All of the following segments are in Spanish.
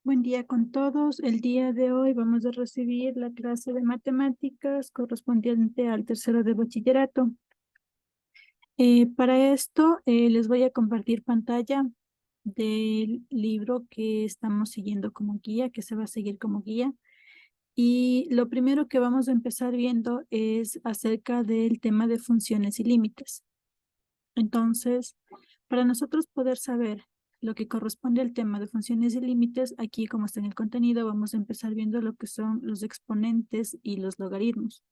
Buen día con todos. El día de hoy vamos a recibir la clase de matemáticas correspondiente al tercero de bachillerato. Para esto les voy a compartir pantalla del libro que estamos siguiendo como guía, que se va a seguir como guía. Y lo primero que vamos a empezar viendo es acerca del tema de funciones y límites. Entonces, para nosotros poder saber lo que corresponde al tema de funciones y límites, aquí como está en el contenido, vamos a empezar viendo lo que son los exponentes y los logaritmos.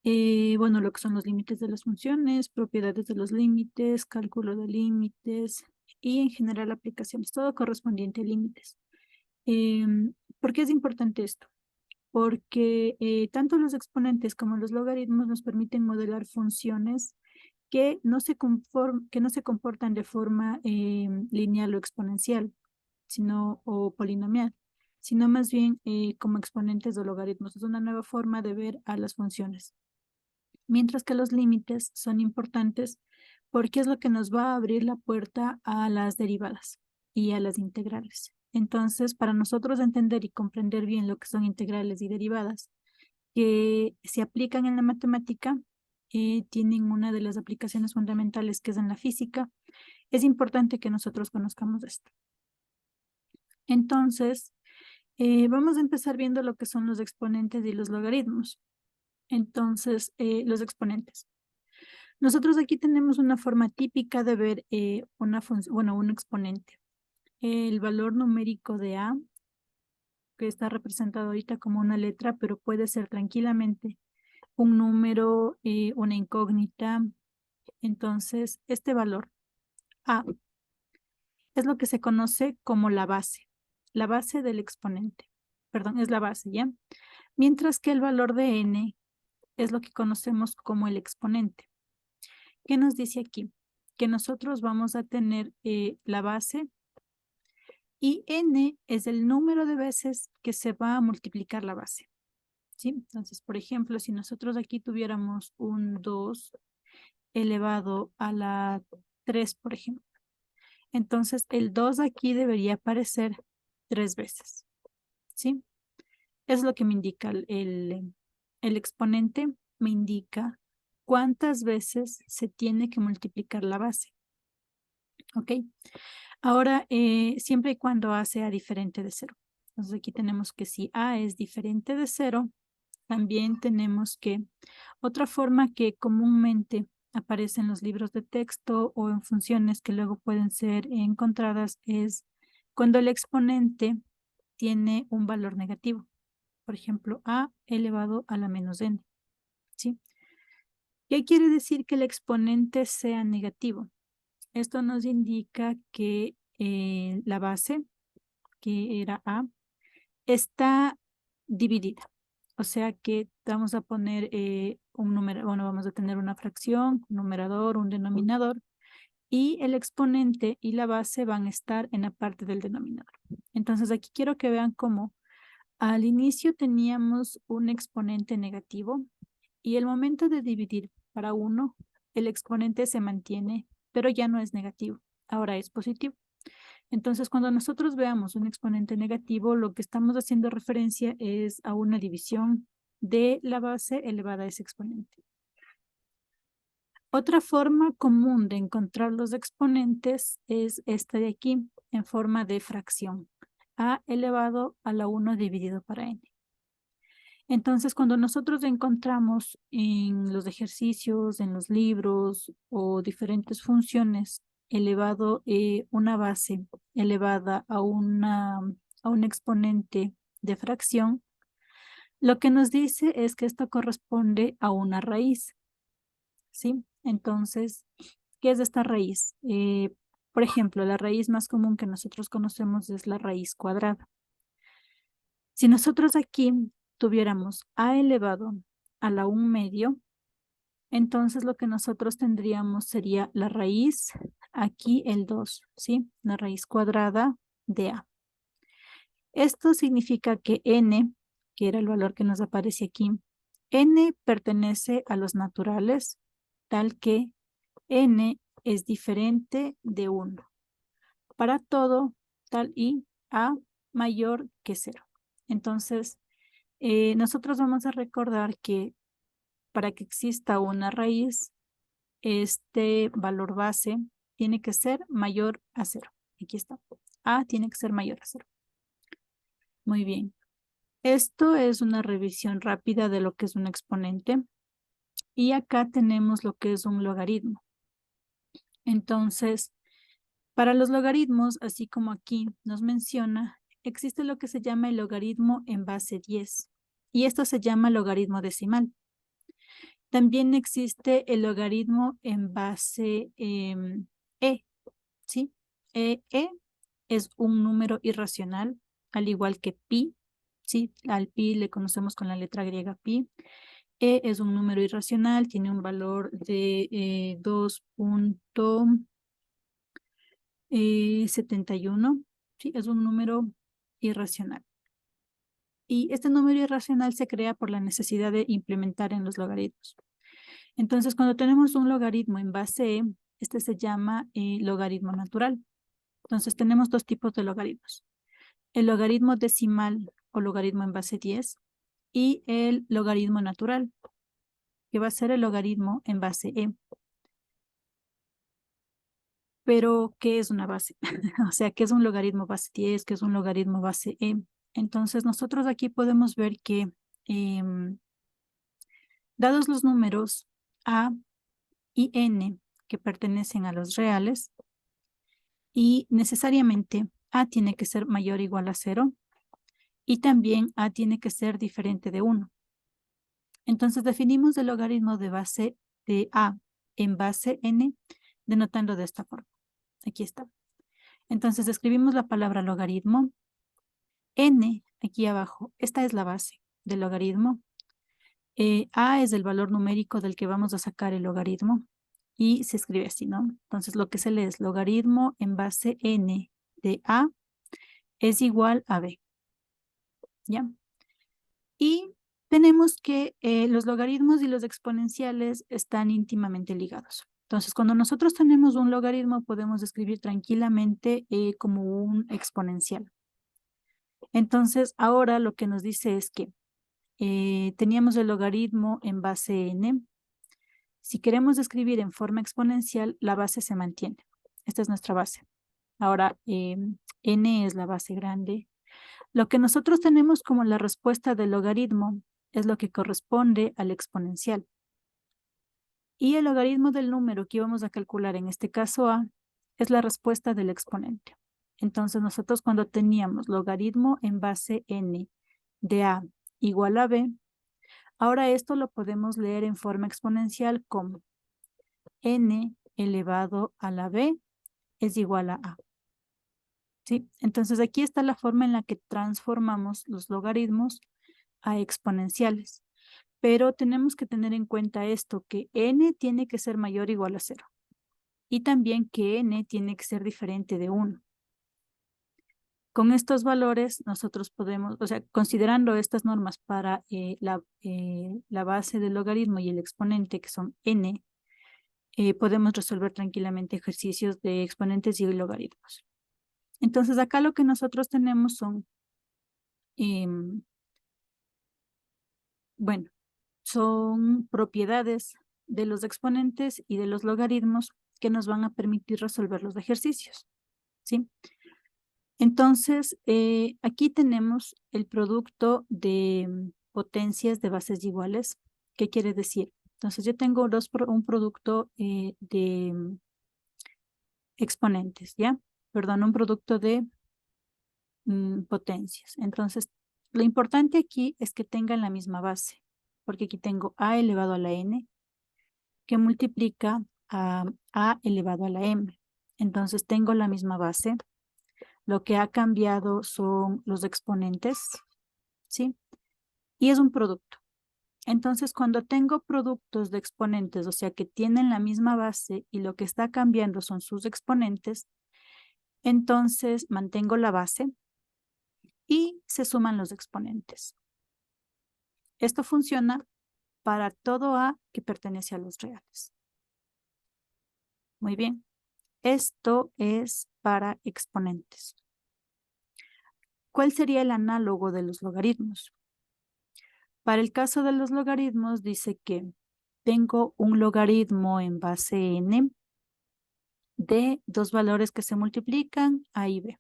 Bueno, lo que son los límites de las funciones, propiedades de los límites, cálculo de límites y en general aplicaciones, todo correspondiente a límites. ¿Por qué es importante esto? Porque tanto los exponentes como los logaritmos nos permiten modelar funciones que no se comportan de forma lineal o exponencial, o polinomial, sino más bien como exponentes o logaritmos. Es una nueva forma de ver a las funciones. Mientras que los límites son importantes porque es lo que nos va a abrir la puerta a las derivadas y a las integrales. Entonces, para nosotros entender y comprender bien lo que son integrales y derivadas que se aplican en la matemática, tienen una de las aplicaciones fundamentales que es en la física. Es importante que nosotros conozcamos esto. Entonces, vamos a empezar viendo lo que son los exponentes y los logaritmos. Entonces, los exponentes. Nosotros aquí tenemos una forma típica de ver un exponente. El valor numérico de A, que está representado ahorita como una letra, pero puede ser tranquilamente un número, una incógnita. Entonces, este valor A es lo que se conoce como la base del exponente. Perdón, es la base, ¿ya? Mientras que el valor de N es lo que conocemos como el exponente. ¿Qué nos dice aquí? Que nosotros vamos a tener la base y N es el número de veces que se va a multiplicar la base, ¿sí? Entonces, por ejemplo, si nosotros aquí tuviéramos un 2 elevado a la 3, por ejemplo, entonces el 2 aquí debería aparecer 3 veces, ¿sí? Es lo que me indica el exponente, me indica cuántas veces se tiene que multiplicar la base, ¿ok? Ahora, siempre y cuando A sea diferente de 0. Entonces aquí tenemos que si A es diferente de 0, también tenemos que otra forma que comúnmente aparece en los libros de texto o en funciones que luego pueden ser encontradas es cuando el exponente tiene un valor negativo. Por ejemplo, A elevado a la menos n, ¿sí? ¿Qué quiere decir que el exponente sea negativo? Esto nos indica que la base, que era A, está dividida. O sea que vamos a poner un número, bueno, vamos a tener una fracción, un numerador, un denominador, y el exponente y la base van a estar en la parte del denominador. Entonces aquí quiero que vean cómo al inicio teníamos un exponente negativo y el momento de dividir para 1, el exponente se mantiene, pero ya no es negativo, ahora es positivo. Entonces, cuando nosotros veamos un exponente negativo, lo que estamos haciendo referencia es a una división de la base elevada a ese exponente. Otra forma común de encontrar los exponentes es esta de aquí, en forma de fracción. A elevado a la 1 dividido para n. Entonces, cuando nosotros encontramos en los ejercicios, en los libros o diferentes funciones elevado una base elevada a un exponente de fracción, lo que nos dice es que esto corresponde a una raíz, ¿sí? Entonces, ¿qué es esta raíz? Por ejemplo, la raíz más común que nosotros conocemos es la raíz cuadrada. Si nosotros aquí tuviéramos a elevado a la 1 medio, entonces lo que nosotros tendríamos sería la raíz, aquí el 2, ¿sí? La raíz cuadrada de a. Esto significa que n, que era el valor que nos aparece aquí, n pertenece a los naturales, tal que n es diferente de 1. Para todo, tal y a mayor que 0. Entonces, nosotros vamos a recordar que para que exista una raíz, este valor base tiene que ser mayor a 0. Aquí está. A tiene que ser mayor a 0. Muy bien. Esto es una revisión rápida de lo que es un exponente. Y acá tenemos lo que es un logaritmo. Entonces, para los logaritmos, así como aquí nos menciona, existe lo que se llama el logaritmo en base 10. Y esto se llama logaritmo decimal. También existe el logaritmo en base E, ¿sí? E es un número irracional, al igual que pi, ¿sí? Al pi le conocemos con la letra griega pi. E es un número irracional, tiene un valor de 2.71, ¿sí? Es un número irracional. Y este número irracional se crea por la necesidad de implementar en los logaritmos. Entonces, cuando tenemos un logaritmo en base E, este se llama logaritmo natural. Entonces, tenemos dos tipos de logaritmos. El logaritmo decimal o logaritmo en base 10 y el logaritmo natural, que va a ser el logaritmo en base E. Pero, ¿qué es una base? O sea, ¿qué es un logaritmo base 10? ¿Qué es un logaritmo base E? Entonces, nosotros aquí podemos ver que dados los números A y N que pertenecen a los reales, y necesariamente A tiene que ser mayor o igual a 0, y también A tiene que ser diferente de 1. Entonces definimos el logaritmo de base de A en base N, denotando de esta forma. Aquí está. Entonces escribimos la palabra logaritmo. N, aquí abajo, esta es la base del logaritmo. A es el valor numérico del que vamos a sacar el logaritmo. Y se escribe así, ¿no? Entonces lo que se lee es logaritmo en base N de A es igual a B. ¿Ya? Y tenemos que los logaritmos y los exponenciales están íntimamente ligados. Entonces, cuando nosotros tenemos un logaritmo, podemos escribir tranquilamente como un exponencial. Entonces, ahora lo que nos dice es que teníamos el logaritmo en base n. Si queremos escribir en forma exponencial, la base se mantiene. Esta es nuestra base. Ahora, n es la base grande. Lo que nosotros tenemos como la respuesta del logaritmo es lo que corresponde al exponencial. Y el logaritmo del número que íbamos a calcular, en este caso A, es la respuesta del exponente. Entonces nosotros cuando teníamos logaritmo en base n de A igual a B, ahora esto lo podemos leer en forma exponencial como n elevado a la B es igual a A. ¿Sí? Entonces aquí está la forma en la que transformamos los logaritmos a exponenciales. Pero tenemos que tener en cuenta esto, que n tiene que ser mayor o igual a 0. Y también que n tiene que ser diferente de 1. Con estos valores nosotros podemos, o sea, considerando estas normas para la base del logaritmo y el exponente, que son n, podemos resolver tranquilamente ejercicios de exponentes y logaritmos. Entonces acá lo que nosotros tenemos son, bueno, son propiedades de los exponentes y de los logaritmos que nos van a permitir resolver los ejercicios, ¿sí? Entonces, aquí tenemos el producto de potencias de bases iguales. ¿Qué quiere decir? Entonces, yo tengo un producto de exponentes, ¿ya? Perdón, un producto de potencias. Entonces, lo importante aquí es que tengan la misma base, porque aquí tengo a elevado a la n, que multiplica a elevado a la m. Entonces, tengo la misma base. Lo que ha cambiado son los exponentes, ¿sí? Y es un producto. Entonces, cuando tengo productos de exponentes, o sea, que tienen la misma base y lo que está cambiando son sus exponentes, entonces mantengo la base y se suman los exponentes. Esto funciona para todo A que pertenece a los reales. Muy bien. Esto es para exponentes. ¿Cuál sería el análogo de los logaritmos? Para el caso de los logaritmos dice que tengo un logaritmo en base n de dos valores que se multiplican, a y b.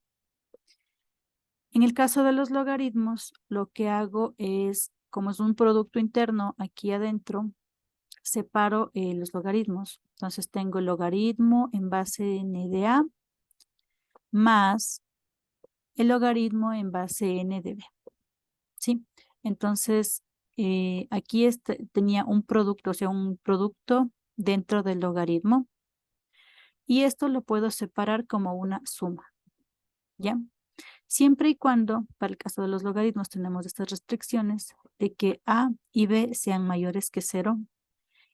En el caso de los logaritmos, lo que hago es, como es un producto interno aquí adentro, separo los logaritmos. Entonces tengo el logaritmo en base n de a más el logaritmo en base n de b. ¿Sí? Entonces, aquí tenía un producto, o sea, un producto dentro del logaritmo. Y esto lo puedo separar como una suma, ¿ya? Siempre y cuando, para el caso de los logaritmos, tenemos estas restricciones de que a y b sean mayores que 0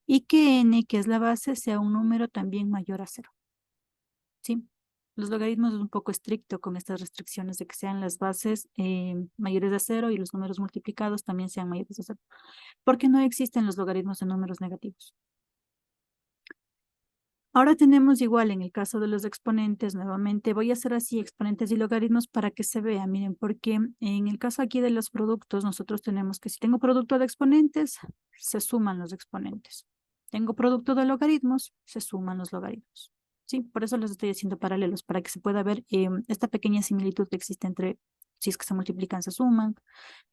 y que n, que es la base, sea un número también mayor a 0. ¿Sí? Los logaritmos es un poco estricto con estas restricciones de que sean las bases mayores a 0 y los números multiplicados también sean mayores a 0, porque no existen los logaritmos de números negativos. Ahora tenemos igual en el caso de los exponentes, nuevamente voy a hacer así exponentes y logaritmos para que se vea, miren, porque en el caso aquí de los productos, nosotros tenemos que si tengo producto de exponentes, se suman los exponentes. Tengo producto de logaritmos, se suman los logaritmos. Sí, por eso los estoy haciendo paralelos, para que se pueda ver esta pequeña similitud que existe entre si es que se multiplican, se suman,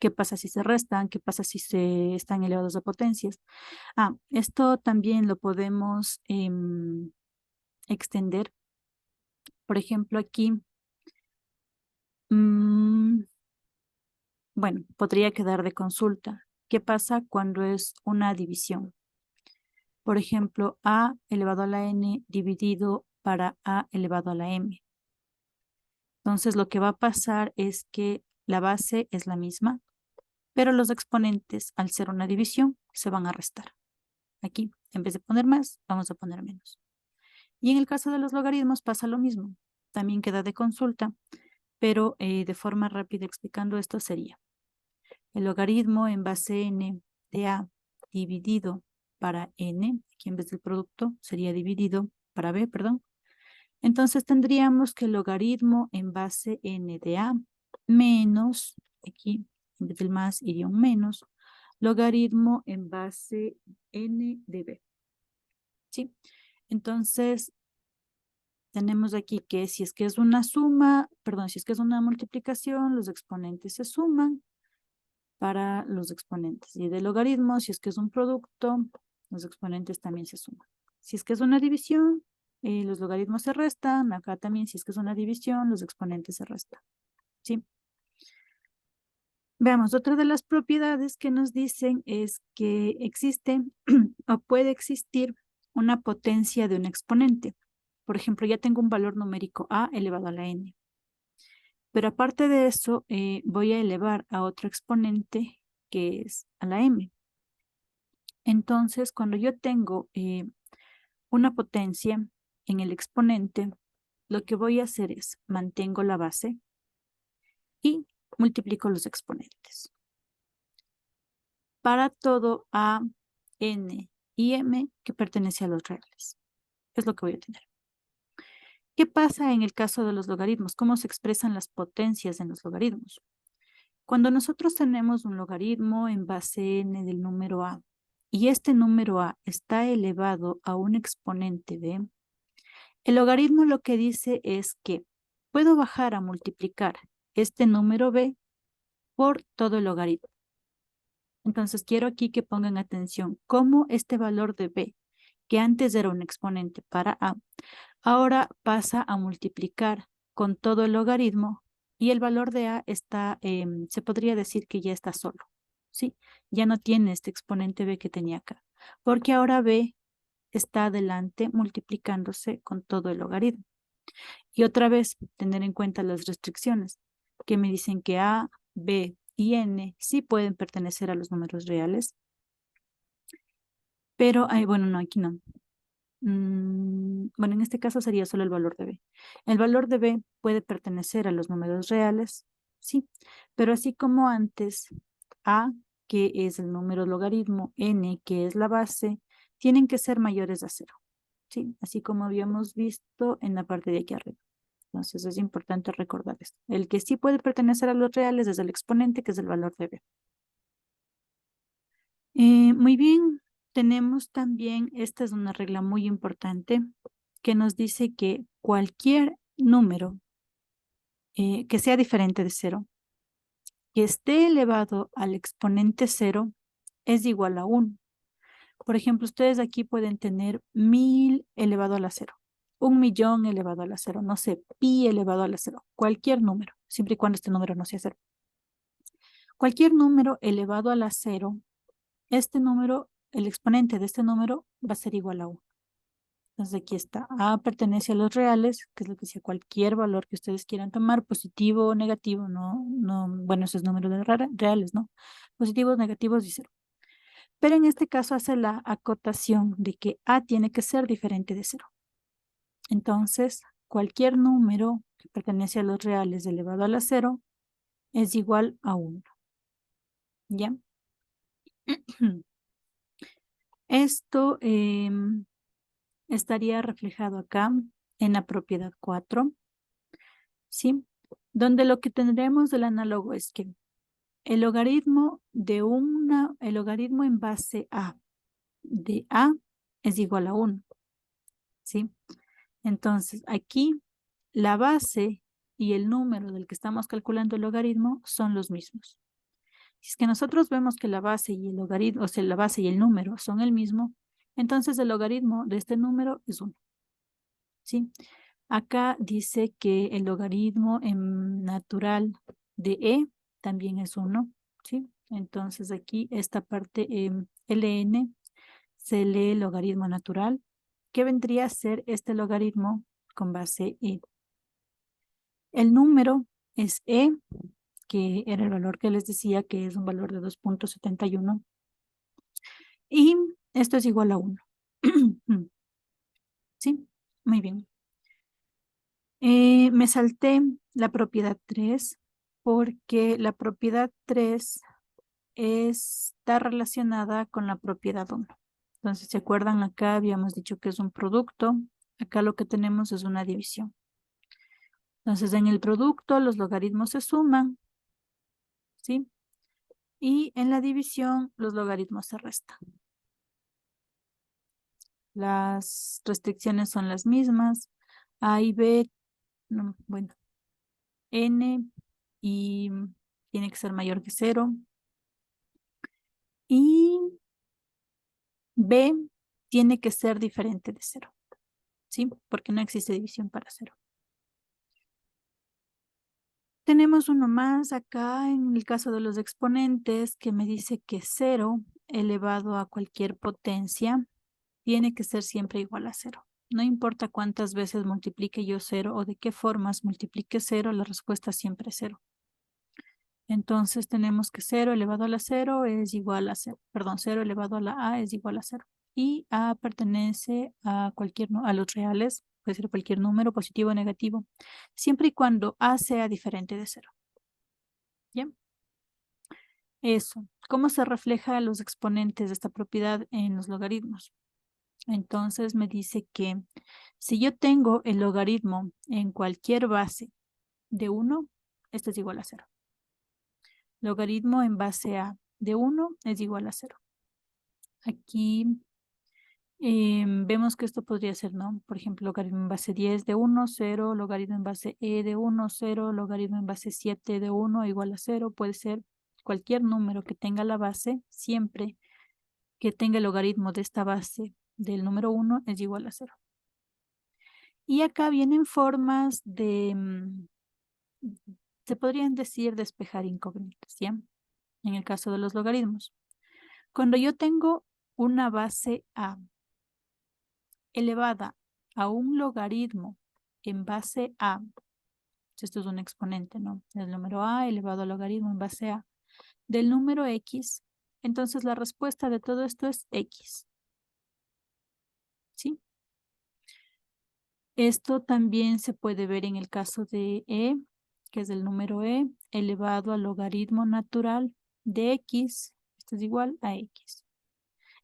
qué pasa si se restan, qué pasa si se están elevados a potencias. Esto también lo podemos extender. Por ejemplo, aquí, bueno, podría quedar de consulta. ¿Qué pasa cuando es una división? Por ejemplo, a elevado a la n dividido para a elevado a la m. Entonces, lo que va a pasar es que la base es la misma, pero los exponentes, al ser una división, se van a restar. Aquí, en vez de poner más, vamos a poner menos. Y en el caso de los logaritmos pasa lo mismo. También queda de consulta, pero de forma rápida explicando esto sería el logaritmo en base n de a dividido para n, aquí en vez del producto sería dividido para b, perdón. Entonces tendríamos que el logaritmo en base n de a menos, aquí en vez del más iría un menos, logaritmo en base n de b. ¿Sí? Entonces tenemos aquí que si es que es una suma, perdón, si es que es una multiplicación, los exponentes se suman para los exponentes. Y de logaritmo, si es que es un producto, los exponentes también se suman. Si es que es una división, los logaritmos se restan. Acá también, si es que es una división, los exponentes se restan. ¿Sí? Veamos, otra de las propiedades que nos dicen es que existe o puede existir una potencia de un exponente. Por ejemplo, ya tengo un valor numérico a elevado a la n. Pero aparte de eso, voy a elevar a otro exponente que es a la m. Entonces, cuando yo tengo una potencia en el exponente, lo que voy a hacer es mantengo la base y multiplico los exponentes. Para todo a, n y m que pertenece a los reales. Es lo que voy a tener. ¿Qué pasa en el caso de los logaritmos? ¿Cómo se expresan las potencias en los logaritmos? Cuando nosotros tenemos un logaritmo en base n del número a y este número a está elevado a un exponente b, el logaritmo lo que dice es que puedo bajar a multiplicar este número b por todo el logaritmo. Entonces quiero aquí que pongan atención cómo este valor de b, que antes era un exponente para a, ahora pasa a multiplicar con todo el logaritmo y el valor de a está, se podría decir que ya está solo, ¿sí? Ya no tiene este exponente b que tenía acá, porque ahora b está adelante multiplicándose con todo el logaritmo. Y otra vez, tener en cuenta las restricciones, que me dicen que a, b y n sí pueden pertenecer a los números reales, pero, bueno, no, aquí no. Bueno, en este caso sería solo el valor de b. El valor de b puede pertenecer a los números reales, sí, pero así como antes, a, que es el número logaritmo, n, que es la base, tienen que ser mayores a 0, sí, así como habíamos visto en la parte de aquí arriba. Entonces es importante recordar esto. El que sí puede pertenecer a los reales es el exponente, que es el valor de b. Muy bien, tenemos también, esta es una regla muy importante, que nos dice que cualquier número que sea diferente de 0, que esté elevado al exponente 0, es igual a 1. Por ejemplo, ustedes aquí pueden tener 1000 elevado a la 0, 1.000.000 elevado a la 0, no sé, pi elevado a la 0, cualquier número, siempre y cuando este número no sea 0. Cualquier número elevado a la 0, este número, el exponente de este número va a ser igual a 1. Entonces aquí está, A pertenece a los reales, que es lo que decía, cualquier valor que ustedes quieran tomar, positivo o negativo, bueno, esos números de reales, ¿no? Positivos, negativos y 0. Pero en este caso hace la acotación de que A tiene que ser diferente de 0. Entonces, cualquier número que pertenece a los reales elevado a la 0 es igual a 1. ¿Ya? Esto estaría reflejado acá en la propiedad 4, ¿sí? Donde lo que tendremos del análogo es que el logaritmo en base A de A es igual a 1, ¿sí? Entonces, aquí la base y el número del que estamos calculando el logaritmo son los mismos. Si es que nosotros vemos que la base y el logaritmo, o sea, la base y el número son el mismo, entonces el logaritmo de este número es 1, ¿sí? Acá dice que el logaritmo en natural de E también es 1, ¿sí? Entonces aquí esta parte ln se lee logaritmo natural, que vendría a ser este logaritmo con base E. El número es E, que era el valor que les decía, que es un valor de 2.71. Y esto es igual a 1. ¿Sí? Muy bien. Me salté la propiedad 3 porque la propiedad 3 está relacionada con la propiedad 1. Entonces, ¿se acuerdan? Acá habíamos dicho que es un producto. Acá lo que tenemos es una división. Entonces, en el producto los logaritmos se suman, ¿sí? Y en la división los logaritmos se restan. Las restricciones son las mismas. A y B, no, bueno, N y tiene que ser mayor que 0. Y B tiene que ser diferente de 0, ¿sí? Porque no existe división para 0. Tenemos uno más acá en el caso de los exponentes que me dice que 0 elevado a cualquier potencia tiene que ser siempre igual a 0. No importa cuántas veces multiplique yo 0 o de qué formas multiplique 0, la respuesta siempre es 0. Entonces tenemos que 0 elevado a la 0 es igual a 0. Perdón, 0 elevado a la A es igual a 0. Y A pertenece a a los reales, puede ser cualquier número, positivo o negativo, siempre y cuando A sea diferente de 0. ¿Bien? Eso. ¿Cómo se refleja los exponentes de esta propiedad en los logaritmos? Entonces me dice que si yo tengo el logaritmo en cualquier base de 1, esto es igual a 0. Logaritmo en base A de 1 es igual a 0. Aquí vemos que esto podría ser, ¿no? Por ejemplo, logaritmo en base 10 de 1, 0, logaritmo en base E de 1, 0, logaritmo en base 7 de 1 igual a 0. Puede ser cualquier número que tenga la base, siempre que tenga el logaritmo de esta base del número 1 es igual a 0. Y acá vienen formas de, se podrían decir, despejar incógnitas, ¿ya? En el caso de los logaritmos. Cuando yo tengo una base A elevada a un logaritmo en base A, esto es un exponente, ¿no? El número A elevado al logaritmo en base A del número X, entonces la respuesta de todo esto es X, ¿sí? Esto también se puede ver en el caso de E, que es el número E elevado al logaritmo natural de X, esto es igual a X.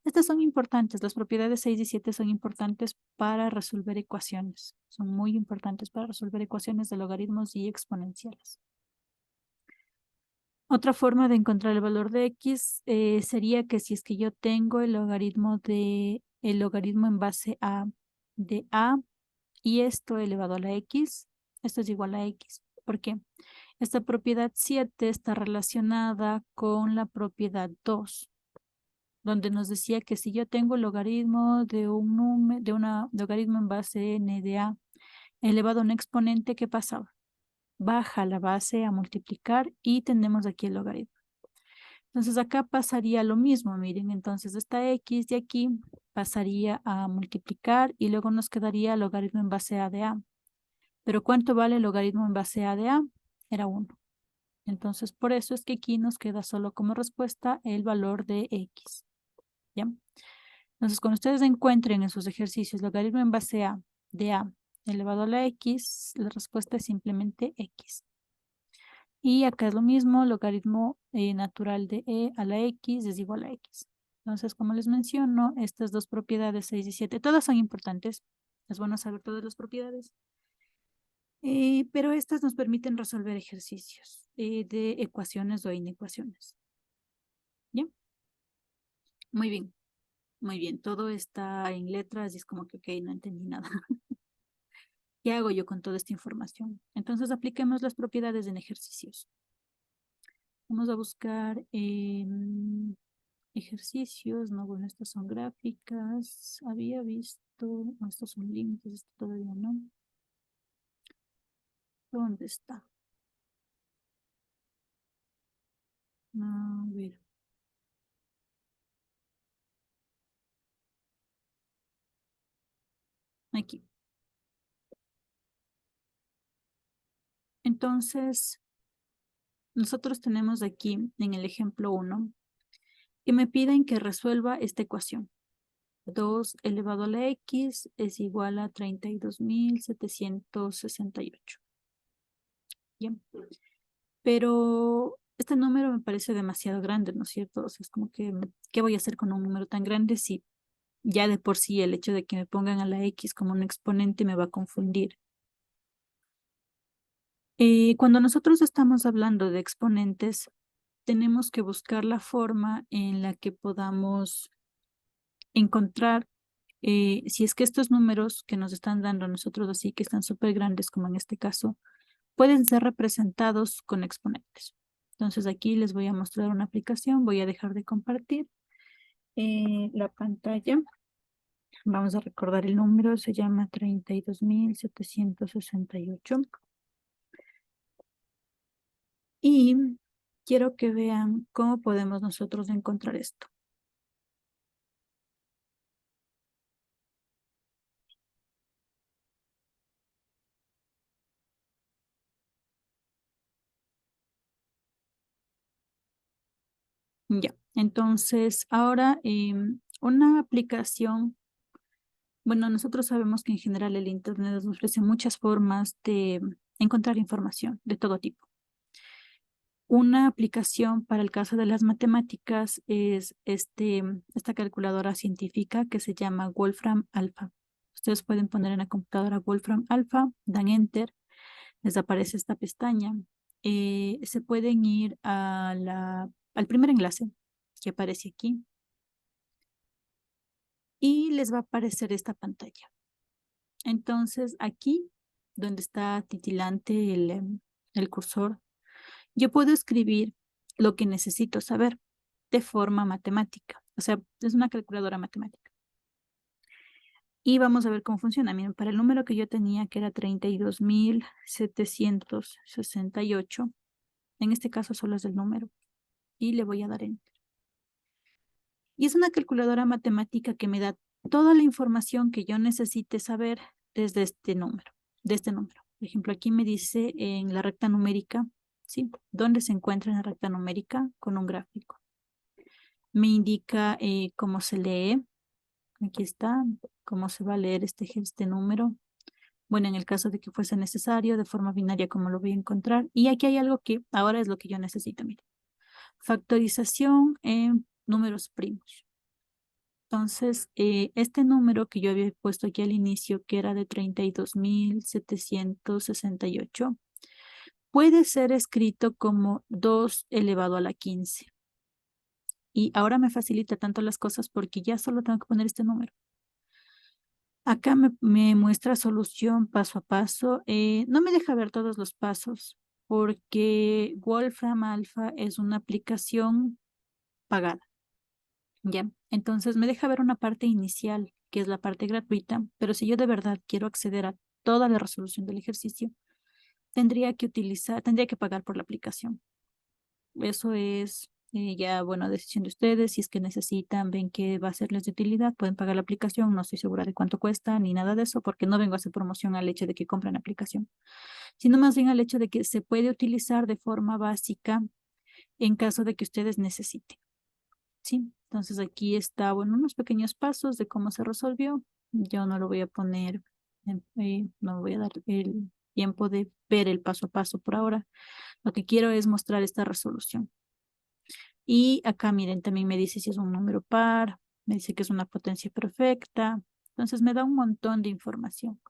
Estas son importantes, las propiedades 6 y 7 son importantes para resolver ecuaciones. Son muy importantes para resolver ecuaciones de logaritmos y exponenciales. Otra forma de encontrar el valor de x sería que si es que yo tengo el logaritmo en base a de a y esto elevado a la x, esto es igual a x. ¿Por qué? Esta propiedad 7 está relacionada con la propiedad 2, donde nos decía que si yo tengo el logaritmo de un número, de una logaritmo en base n de a elevado a un exponente, ¿qué pasaba? Baja la base a multiplicar y tenemos aquí el logaritmo. Entonces acá pasaría lo mismo, miren, entonces esta x de aquí pasaría a multiplicar y luego nos quedaría el logaritmo en base a de a. Pero ¿cuánto vale el logaritmo en base a de a? Era 1. Entonces por eso es que aquí nos queda solo como respuesta el valor de x. ¿Ya? Entonces cuando ustedes encuentren en sus ejercicios logaritmo en base a de a elevado a la x, la respuesta es simplemente x. Y acá es lo mismo, logaritmo natural de e a la x es igual a x. Entonces, como les menciono, estas dos propiedades 6 y 7, todas son importantes. Es bueno saber todas las propiedades. Pero estas nos permiten resolver ejercicios de ecuaciones o inecuaciones. ¿Ya? Muy bien, muy bien. Todo está en letras y es como que, ok, no entendí nada. ¿Qué hago yo con toda esta información? Entonces, apliquemos las propiedades en ejercicios. Vamos a buscar ejercicios. No, bueno, estas son gráficas. Había visto, no, estos son links, esto todavía no. ¿Dónde está? A ver. Aquí. Entonces, nosotros tenemos aquí en el ejemplo 1 que me piden que resuelva esta ecuación. 2 elevado a la x es igual a 32.768. Bien. Pero este número me parece demasiado grande, ¿no es cierto? O sea, es como que, ¿qué voy a hacer con un número tan grande si ya de por sí el hecho de que me pongan a la x como un exponente me va a confundir? Cuando nosotros estamos hablando de exponentes, tenemos que buscar la forma en la que podamos encontrar si es que estos números que nos están dando a nosotros así, que están súper grandes, como en este caso, pueden ser representados con exponentes. Entonces aquí les voy a mostrar una aplicación, voy a dejar de compartir la pantalla. Vamos a recordar el número, se llama 32.768. Y quiero que vean cómo podemos nosotros encontrar esto. Ya, entonces ahora una aplicación, bueno, nosotros sabemos que en general el Internet nos ofrece muchas formas de encontrar información de todo tipo. Una aplicación para el caso de las matemáticas es esta calculadora científica que se llama Wolfram Alpha. Ustedes pueden poner en la computadora Wolfram Alpha, dan Enter, les aparece esta pestaña. Se pueden ir al primer enlace que aparece aquí y les va a aparecer esta pantalla. Entonces aquí, donde está titilante el cursor, yo puedo escribir lo que necesito saber de forma matemática. O sea, es una calculadora matemática. Y vamos a ver cómo funciona. Miren, para el número que yo tenía, que era 32.768, en este caso solo es el número. Y le voy a dar Enter. Y es una calculadora matemática que me da toda la información que yo necesite saber desde este número, de este número. Por ejemplo, aquí me dice en la recta numérica, ¿sí? ¿Dónde se encuentra en la recta numérica? Con un gráfico. Me indica cómo se lee. Aquí está, cómo se va a leer este número. Bueno, en el caso de que fuese necesario, de forma binaria, cómo lo voy a encontrar. Y aquí hay algo que ahora es lo que yo necesito, mire. Factorización en números primos. Entonces, este número que yo había puesto aquí al inicio, que era de 32.768, puede ser escrito como 2 elevado a la 15. Y ahora me facilita tanto las cosas porque ya solo tengo que poner este número. Acá me muestra solución paso a paso. No me deja ver todos los pasos porque Wolfram Alpha es una aplicación pagada. ¿Ya? Entonces me deja ver una parte inicial, que es la parte gratuita, pero si yo de verdad quiero acceder a toda la resolución del ejercicio, tendría que pagar por la aplicación. Eso es ya, bueno, decisión de ustedes. Si es que necesitan, ven que va a serles de utilidad, pueden pagar la aplicación. No estoy segura de cuánto cuesta ni nada de eso, porque no vengo a hacer promoción al hecho de que compren la aplicación, sino más bien al hecho de que se puede utilizar de forma básica en caso de que ustedes necesiten. ¿Sí? Entonces aquí está, bueno, unos pequeños pasos de cómo se resolvió. Yo no lo voy a poner, no voy a dar el tiempo de ver el paso a paso por ahora. Lo que quiero es mostrar esta resolución. Y acá miren, también me dice si es un número par, me dice que es una potencia perfecta. Entonces me da un montón de información,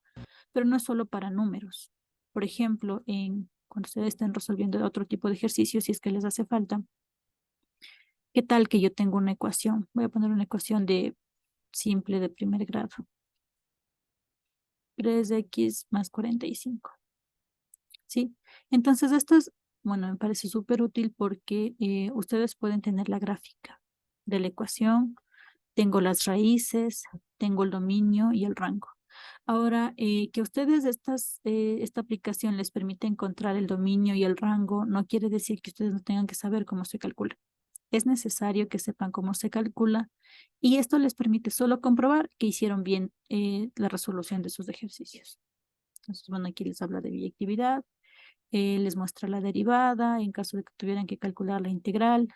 pero no es solo para números. Por ejemplo, cuando ustedes estén resolviendo otro tipo de ejercicios, si es que les hace falta, ¿qué tal que yo tengo una ecuación? Voy a poner una ecuación de simple de primer grado. 3x más 45. ¿Sí? Entonces esto es, bueno, me parece súper útil porque ustedes pueden tener la gráfica de la ecuación, tengo las raíces, tengo el dominio y el rango. Ahora, que ustedes esta aplicación les permite encontrar el dominio y el rango, no quiere decir que ustedes no tengan que saber cómo se calcula. Es necesario que sepan cómo se calcula y esto les permite solo comprobar que hicieron bien la resolución de sus ejercicios. Entonces, bueno, aquí les habla de biyectividad, les muestra la derivada en caso de que tuvieran que calcular la integral.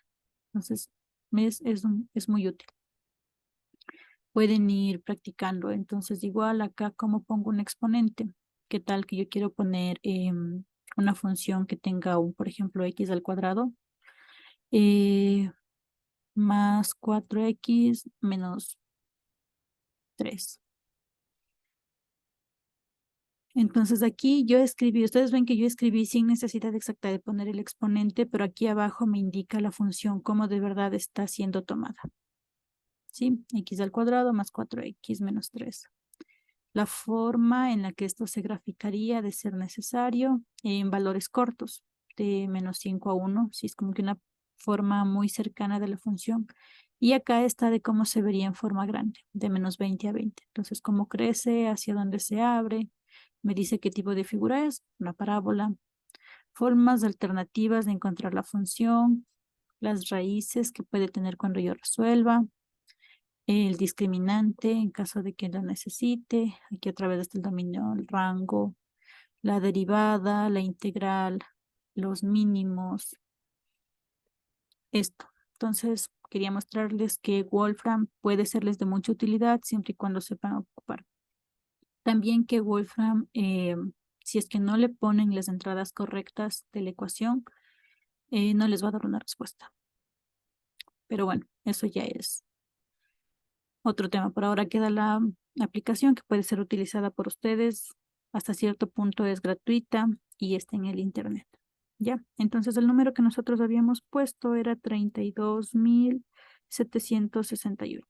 Entonces, es muy útil. Pueden ir practicando. Entonces, igual acá, ¿cómo pongo un exponente? ¿Qué tal que yo quiero poner una función que tenga por ejemplo, x al cuadrado? Más 4x menos 3. Entonces aquí yo escribí, ustedes ven que yo escribí sin necesidad exacta de poner el exponente, pero aquí abajo me indica la función, cómo de verdad está siendo tomada. ¿Sí? X al cuadrado más 4x menos 3. La forma en la que esto se graficaría de ser necesario en valores cortos, de menos 5 a 1, si es como que una forma muy cercana de la función. Y acá está de cómo se vería en forma grande, de menos 20 a 20. Entonces, cómo crece, hacia dónde se abre, me dice qué tipo de figura es, una parábola, formas alternativas de encontrar la función, las raíces que puede tener cuando yo resuelva, el discriminante en caso de que lo necesite, aquí a través del dominio, el rango, la derivada, la integral, los mínimos, esto. Entonces, quería mostrarles que Wolfram puede serles de mucha utilidad siempre y cuando sepan ocupar. También que Wolfram, si es que no le ponen las entradas correctas de la ecuación, no les va a dar una respuesta. Pero bueno, eso ya es otro tema. Por ahora queda la aplicación que puede ser utilizada por ustedes. Hasta cierto punto es gratuita y está en el internet. ¿Ya? Entonces el número que nosotros habíamos puesto era 32.768.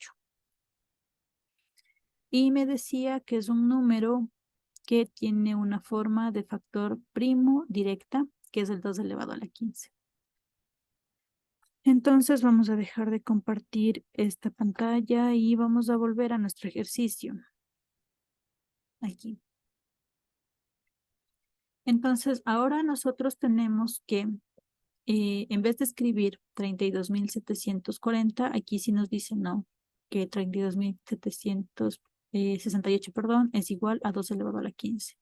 Y me decía que es un número que tiene una forma de factor primo directa, que es el 2 elevado a la 15. Entonces vamos a dejar de compartir esta pantalla y vamos a volver a nuestro ejercicio. Aquí. Entonces, ahora nosotros tenemos que, en vez de escribir 32.740, aquí sí nos dice no, que 32.768, perdón, es igual a 2 elevado a la 15.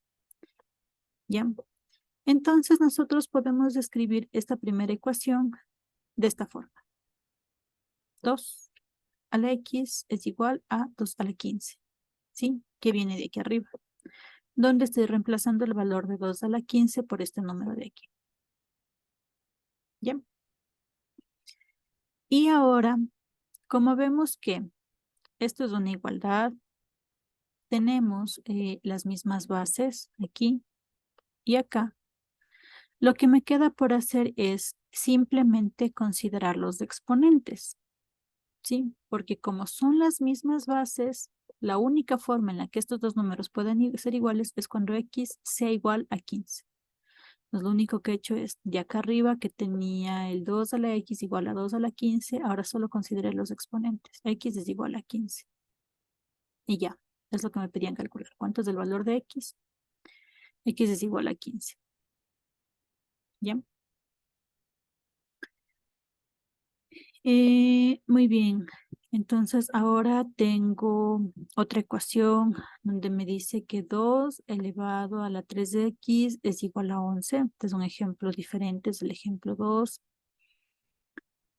¿Ya? Entonces, nosotros podemos escribir esta primera ecuación de esta forma. 2 a la x es igual a 2 a la 15. ¿Sí? Que viene de aquí arriba, donde estoy reemplazando el valor de 2 a la 15 por este número de aquí. ¿Ya? Y ahora, como vemos que esto es una igualdad. Tenemos las mismas bases aquí y acá. Lo que me queda por hacer es simplemente considerar los exponentes, ¿sí? Porque como son las mismas bases, la única forma en la que estos dos números pueden ser iguales es cuando x sea igual a 15. Entonces, lo único que he hecho es, de acá arriba que tenía el 2 a la x igual a 2 a la 15, ahora solo consideré los exponentes. X es igual a 15. Y ya, es lo que me pedían calcular. ¿Cuánto es el valor de x? X es igual a 15. ¿Ya? Muy bien. Entonces, ahora tengo otra ecuación donde me dice que 2 elevado a la 3x es igual a 11. Este es un ejemplo diferente, es el ejemplo 2.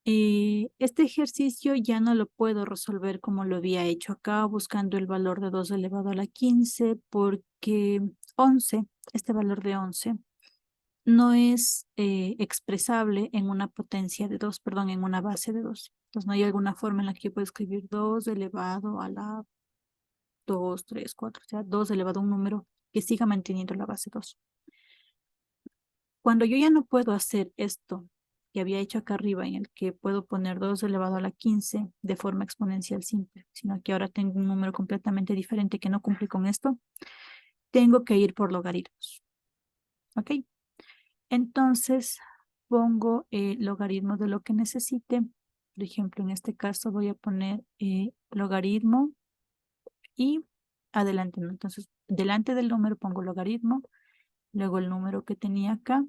Este ejercicio ya no lo puedo resolver como lo había hecho acá, buscando el valor de 2 elevado a la 15, porque 11, este valor de 11, no es expresable en una potencia de 2, perdón, en una base de 2. Entonces no hay alguna forma en la que yo pueda escribir 2 elevado a la 2, 3, 4, o sea, 2 elevado a un número que siga manteniendo la base 2. Cuando yo ya no puedo hacer esto que había hecho acá arriba, en el que puedo poner 2 elevado a la 15 de forma exponencial simple, sino que ahora tengo un número completamente diferente que no cumple con esto, tengo que ir por logaritmos. ¿Ok? Entonces, pongo el logaritmo de lo que necesite. Por ejemplo, en este caso voy a poner logaritmo y adelante, ¿no? Entonces, delante del número pongo logaritmo, luego el número que tenía acá,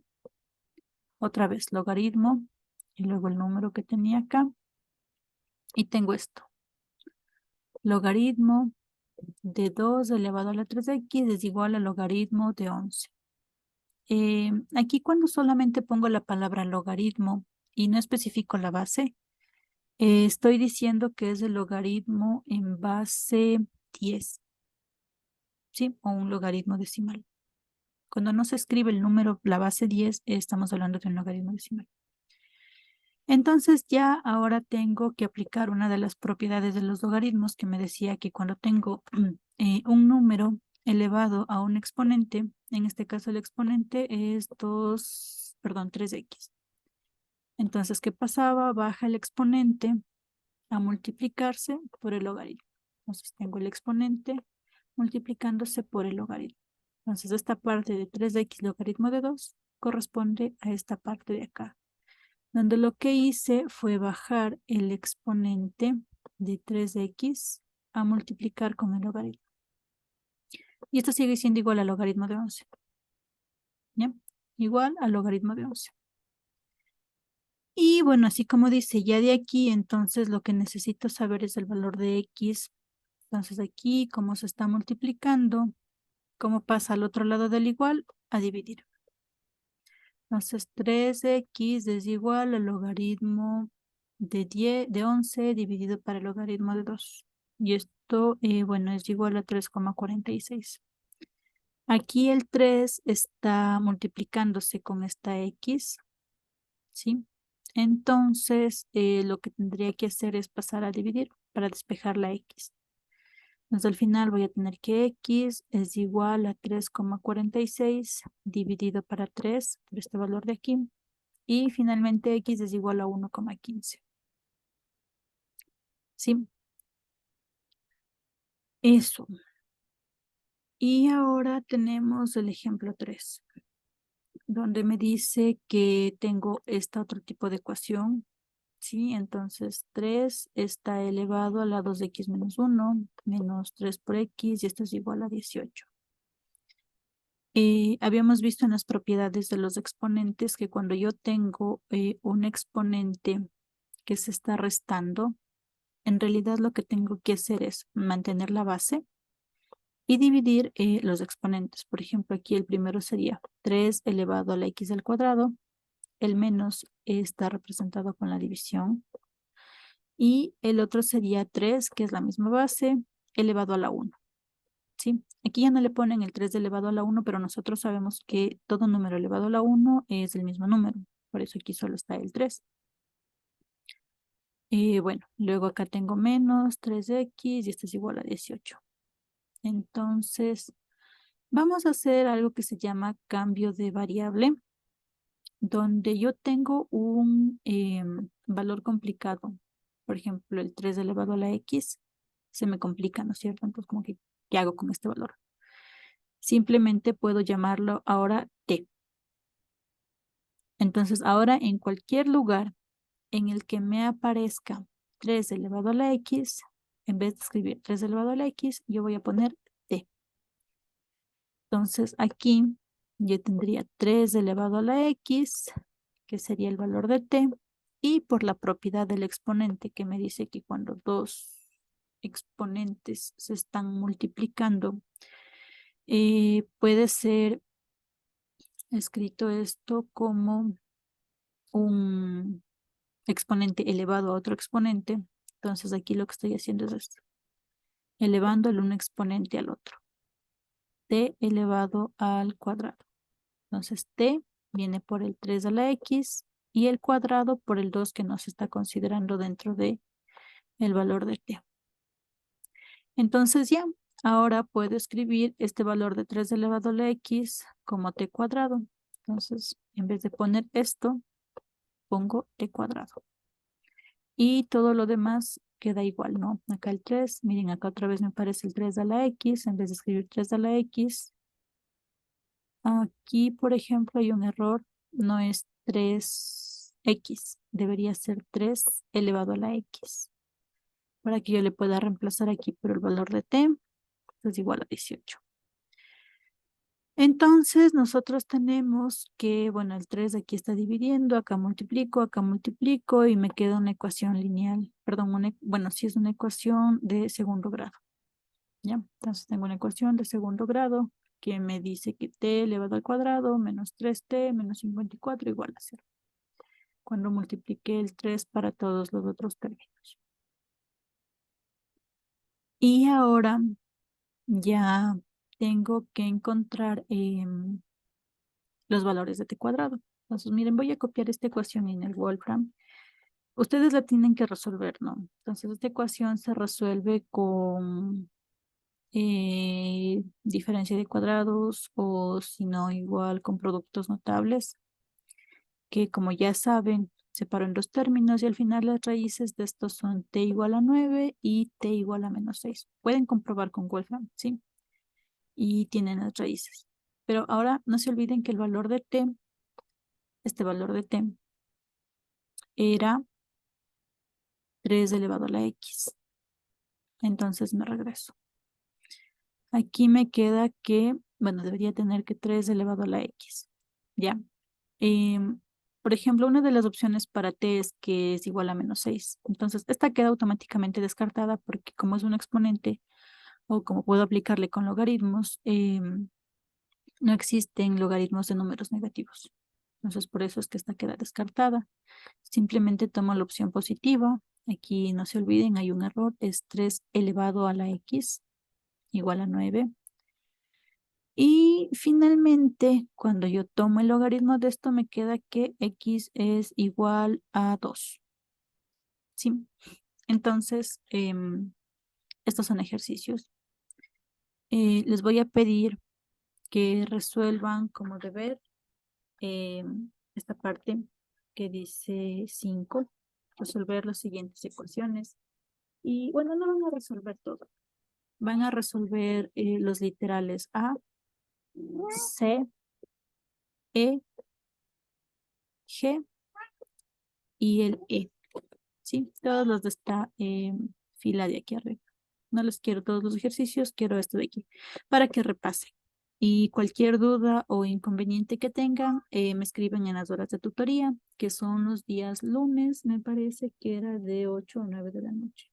otra vez logaritmo y luego el número que tenía acá. Y tengo esto. Logaritmo de 2 elevado a la 3x es igual al logaritmo de 11. Aquí cuando solamente pongo la palabra logaritmo y no especifico la base, estoy diciendo que es el logaritmo en base 10, ¿sí? O un logaritmo decimal. Cuando no se escribe el número, la base 10, estamos hablando de un logaritmo decimal. Entonces ya ahora tengo que aplicar una de las propiedades de los logaritmos que me decía que cuando tengo un número elevado a un exponente, en este caso el exponente es 3x. Entonces, ¿qué pasaba? Baja el exponente a multiplicarse por el logaritmo. Entonces tengo el exponente multiplicándose por el logaritmo. Entonces esta parte de 3x logaritmo de 2 corresponde a esta parte de acá, donde lo que hice fue bajar el exponente de 3x a multiplicar con el logaritmo. Y esto sigue siendo igual al logaritmo de 11. ¿Ya? Igual al logaritmo de 11. Y bueno, así como dice, ya de aquí, entonces lo que necesito saber es el valor de x. Entonces aquí, como se está multiplicando, ¿cómo pasa al otro lado del igual? A dividir. Entonces 3x es igual al logaritmo de 11 dividido para el logaritmo de 2. Y esto, bueno, es igual a 3,46. Aquí el 3 está multiplicándose con esta x, ¿sí? Entonces, lo que tendría que hacer es pasar a dividir para despejar la x. Entonces, al final voy a tener que x es igual a 3,46 dividido para 3, por este valor de aquí. Y finalmente x es igual a 1,15. ¿Sí? Eso. Y ahora tenemos el ejemplo 3, donde me dice que tengo este otro tipo de ecuación. Sí, entonces 3 está elevado a la 2x menos 1, menos 3 por x, y esto es igual a 18. Habíamos visto en las propiedades de los exponentes que cuando yo tengo un exponente que se está restando, en realidad lo que tengo que hacer es mantener la base y dividir los exponentes. Por ejemplo, aquí el primero sería 3 elevado a la x al cuadrado. El menos está representado con la división. Y el otro sería 3, que es la misma base, elevado a la 1. ¿Sí? Aquí ya no le ponen el 3 elevado a la 1, pero nosotros sabemos que todo número elevado a la 1 es el mismo número. Por eso aquí solo está el 3. Bueno, luego acá tengo menos 3x y esto es igual a 18. Entonces, vamos a hacer algo que se llama cambio de variable, donde yo tengo un valor complicado. Por ejemplo, el 3 elevado a la x se me complica, ¿no es cierto? Entonces, como que, ¿qué hago con este valor? Simplemente puedo llamarlo ahora t. Entonces, ahora en cualquier lugar en el que me aparezca 3 elevado a la x, en vez de escribir 3 elevado a la x, yo voy a poner t. Entonces, aquí yo tendría 3 elevado a la x, que sería el valor de t, y por la propiedad del exponente, que me dice que cuando dos exponentes se están multiplicando, puede ser escrito esto como un exponente elevado a otro exponente. Entonces aquí lo que estoy haciendo es esto, elevando el un exponente al otro, t elevado al cuadrado. Entonces t viene por el 3 a la x y el cuadrado por el 2 que no se está considerando dentro de el valor de t. Entonces ya, ahora puedo escribir este valor de 3 elevado a la x como t cuadrado. Entonces, en vez de poner esto, pongo t cuadrado. Y todo lo demás queda igual, ¿no? Acá el 3, miren, acá otra vez me aparece el 3 a la x, en vez de escribir 3 a la x. Aquí, por ejemplo, hay un error, no es 3x, debería ser 3 elevado a la x. Para que yo le pueda reemplazar aquí por el valor de t, es igual a 18. Entonces, nosotros tenemos que, bueno, el 3 aquí está dividiendo, acá multiplico y me queda una ecuación lineal. Perdón, bueno, sí es una ecuación de segundo grado. ¿Ya? Entonces tengo una ecuación de segundo grado que me dice que t elevado al cuadrado menos 3t menos 54 igual a 0. Cuando multiplique el 3 para todos los otros términos. Y ahora ya tengo que encontrar los valores de t cuadrado. Entonces, miren, voy a copiar esta ecuación en el Wolfram. Ustedes la tienen que resolver, ¿no? Entonces, esta ecuación se resuelve con diferencia de cuadrados o si no, igual con productos notables, que como ya saben, separo en dos términos y al final las raíces de estos son t igual a 9 y t igual a menos 6. Pueden comprobar con Wolfram, ¿sí? Y tienen las raíces. Pero ahora no se olviden que el valor de t, este valor de t, era 3 elevado a la x. Entonces me regreso. Aquí me queda que, bueno, debería tener que 3 elevado a la x. ¿Ya? Em, por ejemplo, una de las opciones para t es que es igual a menos 6. Entonces, esta queda automáticamente descartada porque como es un exponente o como puedo aplicarle con logaritmos, no existen logaritmos de números negativos. Entonces, por eso es que esta queda descartada. Simplemente tomo la opción positiva. Aquí no se olviden, hay un error, es 3 elevado a la x igual a 9. Y finalmente, cuando yo tomo el logaritmo de esto, me queda que x es igual a 2. ¿Sí? Entonces, estos son ejercicios. Les voy a pedir que resuelvan como deber esta parte que dice 5, resolver las siguientes ecuaciones. Y bueno, no van a resolver todo. Van a resolver los literales A, C, E, G y el E. ¿Sí? Todos los de esta fila de aquí arriba. No les quiero todos los ejercicios, quiero esto de aquí, para que repasen. Y cualquier duda o inconveniente que tengan, me escriben en las horas de tutoría, que son los días lunes, me parece que era de 8 a 9 de la noche.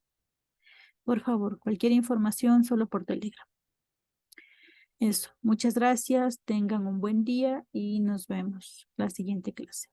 Por favor, cualquier información solo por Telegram. Eso, muchas gracias, tengan un buen día y nos vemos la siguiente clase.